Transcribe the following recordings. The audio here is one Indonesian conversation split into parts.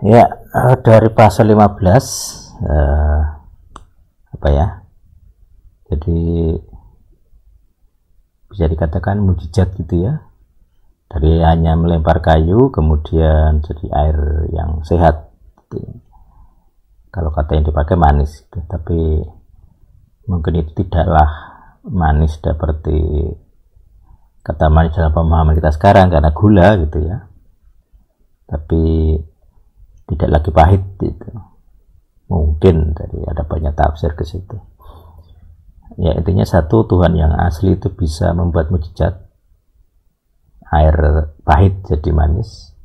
Ya, dari pasal 15 apa ya? Jadi bisa dikatakan mujizat gitu ya. Dari hanya melempar kayu kemudian jadi air yang sehat. Gitu. Kalau kata yang dipakai manis gitu. Tapi mungkin itu tidaklah manis seperti kata manis dalam pemahaman kita sekarang karena gula gitu ya. Tapi tidak lagi pahit gitu. Mungkin dari ada banyak tafsir ke situ. Ya intinya satu, Tuhan yang asli itu bisa membuat mujizat air pahit jadi manis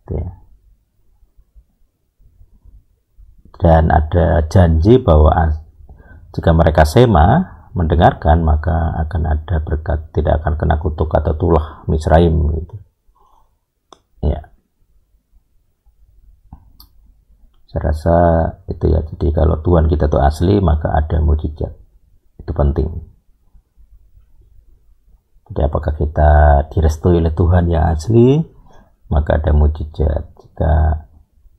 gitu ya. Dan ada janji bahwa jika mereka sema mendengarkan maka akan ada berkat, tidak akan kena kutuk atau tulah Misraim gitu ya. Saya rasa itu ya. Jadi kalau Tuhan kita itu asli maka ada mujizat, itu penting. Jadi apakah kita direstui oleh Tuhan yang asli maka ada mujizat. Jika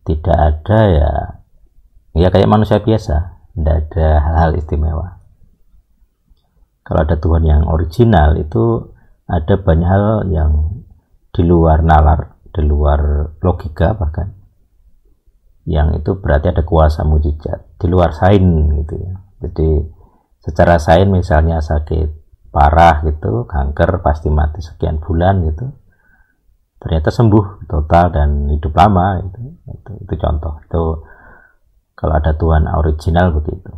tidak ada ya kayak manusia biasa, tidak ada hal-hal istimewa. Kalau ada Tuhan yang original itu ada banyak hal yang di luar nalar, di luar logika bahkan, yang itu berarti ada kuasa mujizat di luar sains gitu ya. Jadi secara sains misalnya sakit parah gitu, kanker pasti mati sekian bulan gitu, ternyata sembuh total dan hidup lama gitu. Itu contoh. Itu kalau ada Tuhan original begitu.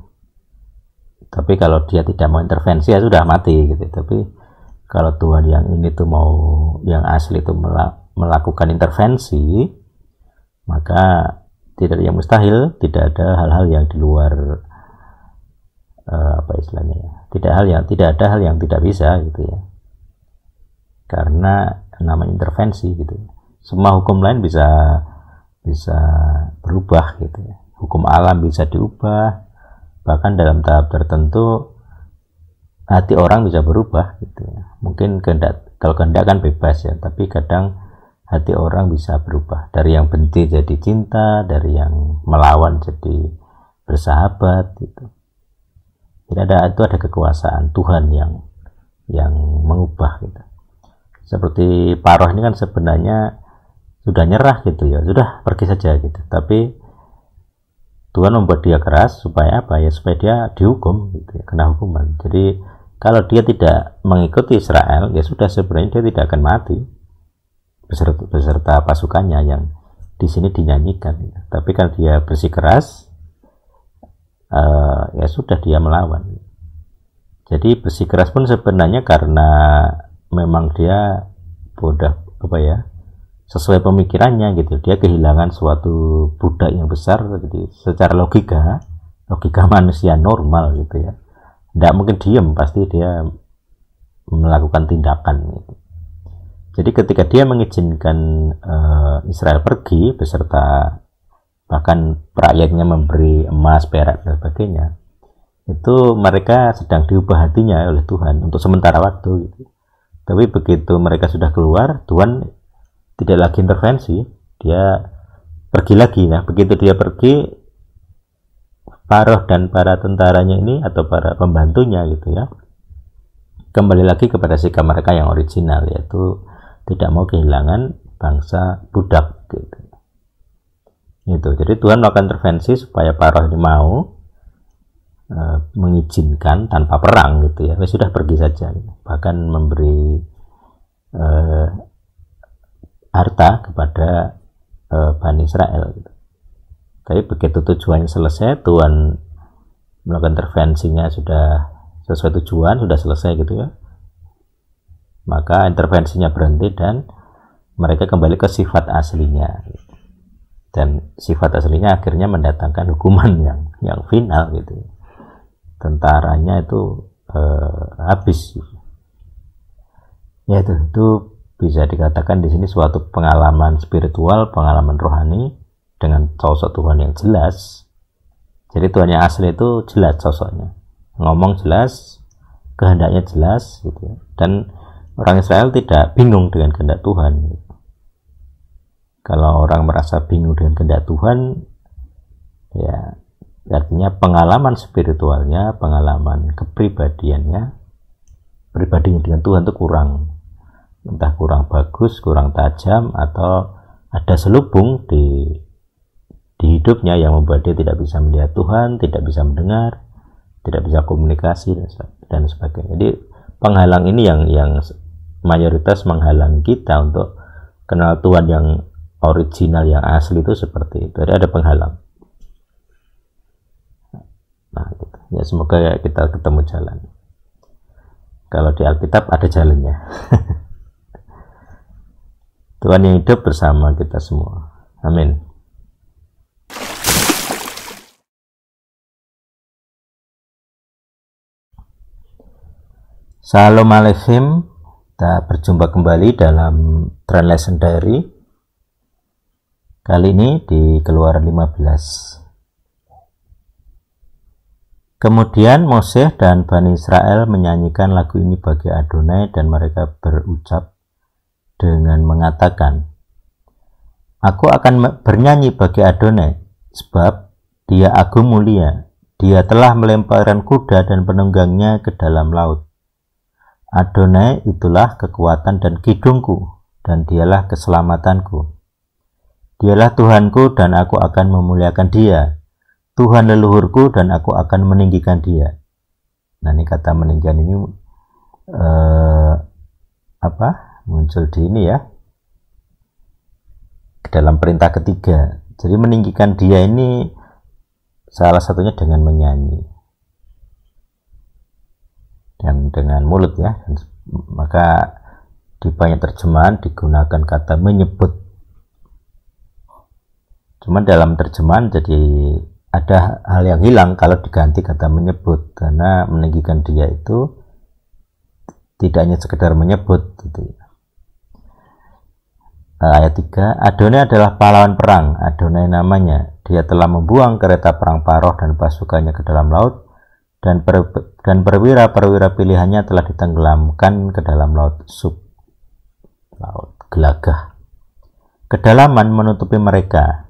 Tapi kalau dia tidak mau intervensi ya sudah mati gitu. Tapi kalau Tuhan yang ini tuh mau, yang asli itu melakukan intervensi, maka tidak ada yang mustahil, tidak ada hal-hal yang di luar apa istilahnya ya, tidak ada hal yang tidak bisa gitu ya, karena namanya intervensi gitu. Semua hukum lain bisa berubah gitu ya, hukum alam bisa diubah, bahkan dalam tahap tertentu hati orang bisa berubah gitu ya. Mungkin kalau kehendak kan bebas ya, tapi kadang hati orang bisa berubah dari yang benci jadi cinta, dari yang melawan jadi bersahabat gitu. Jadi itu ada kekuasaan Tuhan yang mengubah gitu. Seperti Paroh ini kan sebenarnya sudah nyerah gitu ya, sudah pergi saja gitu. Tapi Tuhan membuat dia keras supaya apa ya? Supaya dia dihukum gitu ya, kena hukuman. Jadi kalau dia tidak mengikuti Israel ya sudah, sebenarnya dia tidak akan mati beserta pasukannya yang di sini dinyanyikan gitu. Tapi kalau dia bersikeras ya sudah, dia melawan. Jadi bersikeras pun sebenarnya karena memang dia bodoh apa ya, sesuai pemikirannya gitu. Dia kehilangan suatu budak yang besar gitu. Secara logika manusia normal gitu ya, tidak mungkin diam, pasti dia melakukan tindakan gitu. Jadi ketika dia mengizinkan Israel pergi beserta bahkan rakyatnya memberi emas, perak dan sebagainya, itu mereka sedang diubah hatinya oleh Tuhan untuk sementara waktu gitu. Tapi begitu mereka sudah keluar, Tuhan tidak lagi intervensi, dia pergi lagi. Nah begitu dia pergi, Paroh dan para tentaranya ini atau para pembantunya gitu ya, kembali lagi kepada sikap mereka yang original, yaitu tidak mau kehilangan bangsa budak gitu. Itu. Jadi Tuhan melakukan intervensi supaya Paroh ini mau mengizinkan tanpa perang gitu ya. Sudah pergi saja gitu. Bahkan memberi harta kepada Bani Israel gitu. Tapi begitu tujuannya selesai, Tuhan melakukan intervensinya sudah sesuai tujuan, sudah selesai gitu ya, maka intervensinya berhenti dan mereka kembali ke sifat aslinya gitu. Dan sifat aslinya akhirnya mendatangkan hukuman yang final gitu. Tentaranya itu habis. Ya itu bisa dikatakan di sini suatu pengalaman spiritual, pengalaman rohani dengan sosok Tuhan yang jelas. Jadi Tuhan yang asli itu jelas sosoknya, ngomong jelas, kehendaknya jelas gitu ya. Dan orang Israel tidak bingung dengan kehendak Tuhan gitu. Kalau orang merasa bingung dengan kehendak Tuhan, ya artinya pengalaman spiritualnya, pengalaman kepribadiannya, pribadinya dengan Tuhan itu kurang, entah kurang bagus, kurang tajam, atau ada selubung di hidupnya yang membuat dia tidak bisa melihat Tuhan, tidak bisa mendengar, tidak bisa komunikasi dan sebagainya. Jadi penghalang ini yang mayoritas menghalang kita untuk kenal Tuhan yang original, yang asli itu seperti itu. Jadi ada penghalang. Nah, gitu. Ya semoga ya kita ketemu jalan. Kalau di Alkitab ada jalannya. Tuhan yang hidup bersama kita semua. Amin. Shalom Alaikum. Kita berjumpa kembali dalam Translation Diary. Kali ini di Keluaran 15. Kemudian Moses dan Bani Israel menyanyikan lagu ini bagi Adonai, dan mereka berucap dengan mengatakan, "Aku akan bernyanyi bagi Adonai, sebab Dia agung mulia. Dia telah melemparkan kuda dan penunggangnya ke dalam laut. Adonai itulah kekuatan dan kidungku, dan Dialah keselamatanku. Dialah Tuhanku, dan aku akan memuliakan Dia. Tuhan leluhurku, dan aku akan meninggikan Dia." Nah, ini kata meninggikan ini muncul di ini ya, dalam perintah ketiga. Jadi meninggikan Dia ini salah satunya dengan menyanyi dan dengan mulut ya. Maka di banyak terjemahan digunakan kata menyebut. Cuman dalam terjemahan jadi ada hal yang hilang kalau diganti kata menyebut, karena meninggikan Dia itu tidak hanya sekedar menyebut gitu. Ayat 3, Adonai adalah pahlawan perang, Adonai namanya. Dia telah membuang kereta perang Paroh dan pasukannya ke dalam laut, dan perwira-perwira pilihannya telah ditenggelamkan ke dalam laut gelagah. Kedalaman menutupi mereka.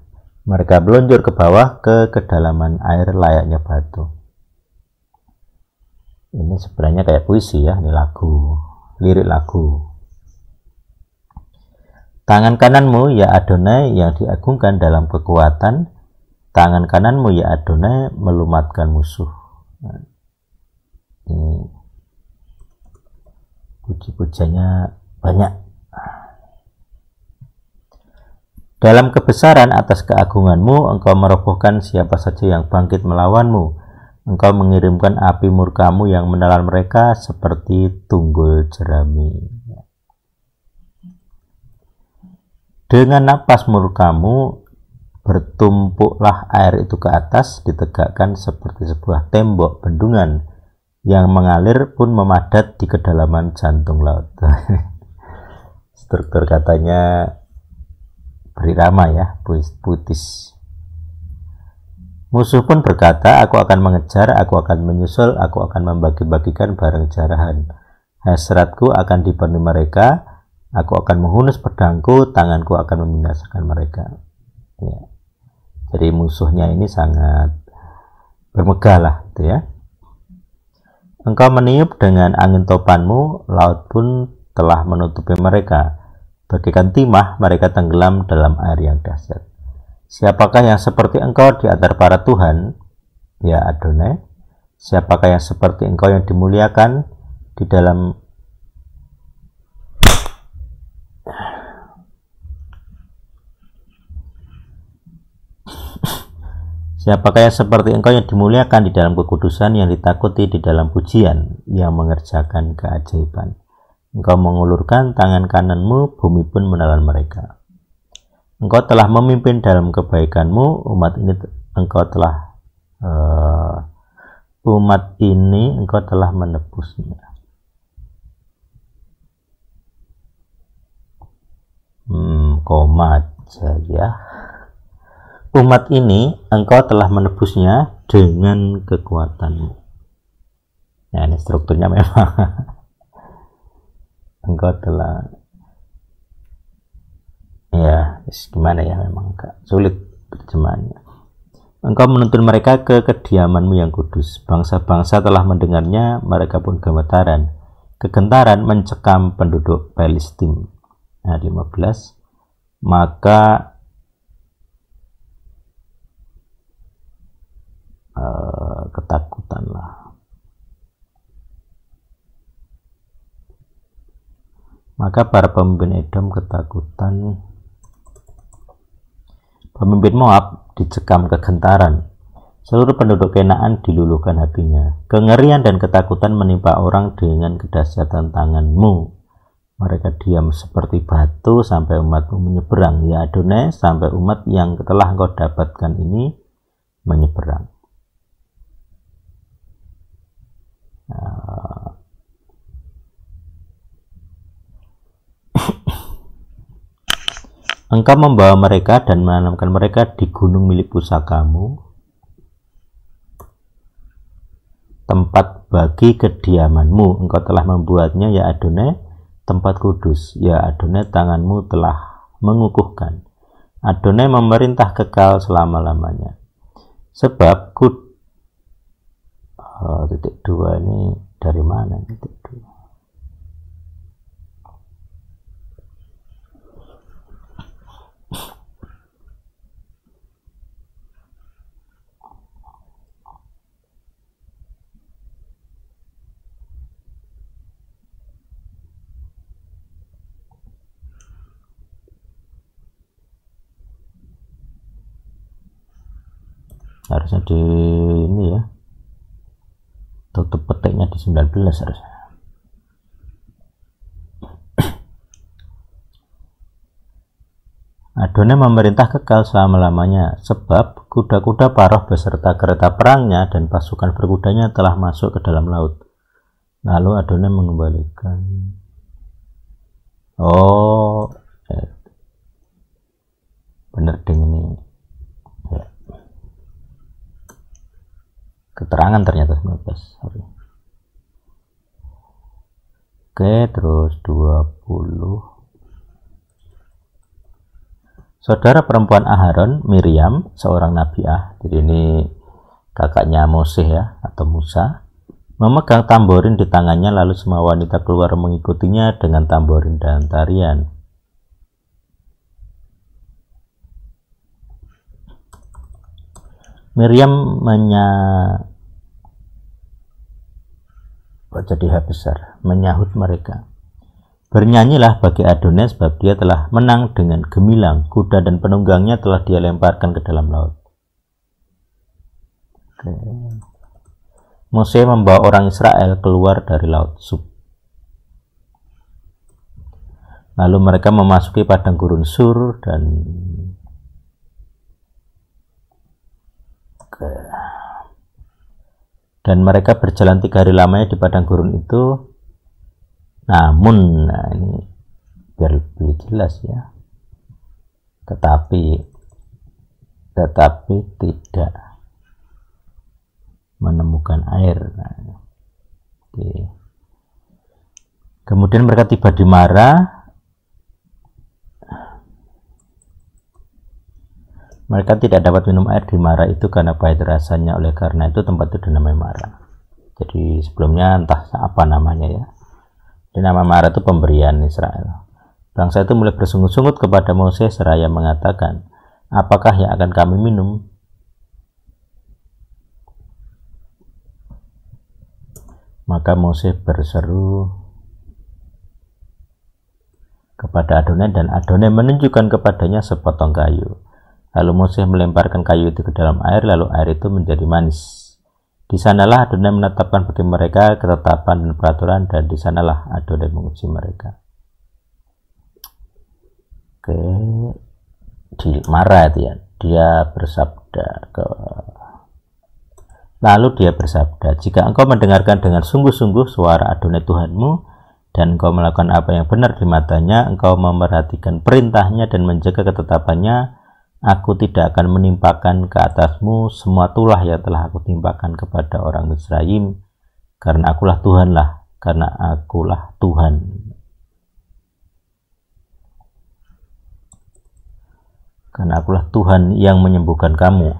Mereka meluncur ke bawah ke kedalaman air layaknya batu. Ini sebenarnya kayak puisi ya, ini lagu, lirik lagu. Tangan kananmu ya Adonai yang diagungkan dalam kekuatan, tangan kananmu ya Adonai melumatkan musuh. Nah, ini puji-pujiannya banyak. Dalam kebesaran atas keagunganmu, engkau merobohkan siapa saja yang bangkit melawanmu. Engkau mengirimkan api murkamu yang menelan mereka seperti tunggul jerami. Dengan napas murkamu, bertumpuklah air itu ke atas, ditegakkan seperti sebuah tembok bendungan yang mengalir pun memadat di kedalaman jantung laut. Struktur katanya berirama ya, puitis. Musuh pun berkata, aku akan mengejar, aku akan menyusul, aku akan membagi-bagikan barang jarahan. Hasratku akan dipenuhi mereka, aku akan menghunus pedangku, tanganku akan membinasakan mereka. Ya. Jadi musuhnya ini sangat bermegah lah, gitu ya. Engkau meniup dengan angin topanmu, laut pun telah menutupi mereka. Bagaikan timah, mereka tenggelam dalam air yang dahsyat. Siapakah yang seperti engkau di antara para Tuhan, ya Adonai? Siapakah yang seperti engkau yang dimuliakan di dalam Siapakah yang seperti engkau yang dimuliakan di dalam kekudusan, yang ditakuti di dalam pujian, yang mengerjakan keajaiban? Engkau mengulurkan tangan kananmu, bumi pun menelan mereka. Engkau telah memimpin dalam kebaikanmu, umat ini engkau telah menebusnya. Koma aja ya. Umat ini engkau telah menebusnya dengan kekuatanmu. Nah, ini strukturnya memang engkau telah ya gimana ya, memang agak sulit terjemahannya. Engkau menuntun mereka ke kediamanmu yang kudus. Bangsa-bangsa telah mendengarnya, mereka pun gemetaran. Kegentaran mencekam penduduk Palestina. Ayat 15. Maka ketakutanlah. Maka para pemimpin Edom ketakutan. Pemimpin Moab dicekam kegentaran. Seluruh penduduk Kenaan diluluhkan hatinya. Kengerian dan ketakutan menimpa orang dengan kedahsyatan tanganmu. Mereka diam seperti batu sampai umatmu menyeberang. Ya Adonai, sampai umat yang telah engkau dapatkan ini menyeberang. Engkau membawa mereka dan menanamkan mereka di gunung milik pusakamu, tempat bagi kediamanmu. Engkau telah membuatnya, ya Adonai, tempat kudus. Ya Adonai, tanganmu telah mengukuhkan. Adonai memerintah kekal selama-lamanya. Sebab titik 2 ini dari mana? Titik 2. Harusnya di ini ya, tutup petiknya di 19 harusnya. Adonai memerintah kekal selama-lamanya, sebab kuda-kuda Paroh beserta kereta perangnya dan pasukan berkudanya telah masuk ke dalam laut. Lalu Adonai mengembalikan. Bener ding ini. Ya. Keterangan ternyata 19. Sorry. Oke, terus 20. Saudara perempuan Aharon, Miriam, seorang nabiah, jadi ini kakaknya Mose ya, atau Musa, memegang tamborin di tangannya, lalu semua wanita keluar mengikutinya dengan tamborin dan tarian. Miriam menyahut mereka. Bernyanyilah bagi Adonai, sebab dia telah menang dengan gemilang. Kuda dan penunggangnya telah dia lemparkan ke dalam laut. Oke. Mose membawa orang Israel keluar dari laut Suf. Lalu mereka memasuki padang gurun Sur dan mereka berjalan 3 hari lamanya di padang gurun itu. Namun, ini biar lebih jelas ya. Tetapi tidak menemukan air. Oke. Kemudian mereka tiba di Mara. Mereka tidak dapat minum air di Mara itu karena pahit rasanya. Oleh karena itu tempat itu dinamai Mara. Jadi sebelumnya entah apa namanya ya. Di nama Mara itu pemberian Israel. Bangsa itu mulai bersungut-sungut kepada Mose seraya mengatakan, apakah yang akan kami minum? Maka Mose berseru kepada Adonai, dan Adonai menunjukkan kepadanya sepotong kayu. Lalu Mose melemparkan kayu itu ke dalam air, lalu air itu menjadi manis. Di sanalah Adonai menetapkan bagi mereka ketetapan dan peraturan, dan di sanalah Adonai menguji mereka. Oke, di Mara itu ya, Lalu dia bersabda, jika engkau mendengarkan dengan sungguh-sungguh suara Adonai Tuhanmu, dan engkau melakukan apa yang benar di matanya, engkau memerhatikan perintahnya dan menjaga ketetapannya, aku tidak akan menimpakan ke atasmu semua tulah yang telah aku timpakan kepada orang Misraim, karena akulah Tuhan. karena akulah Tuhan yang menyembuhkan kamu.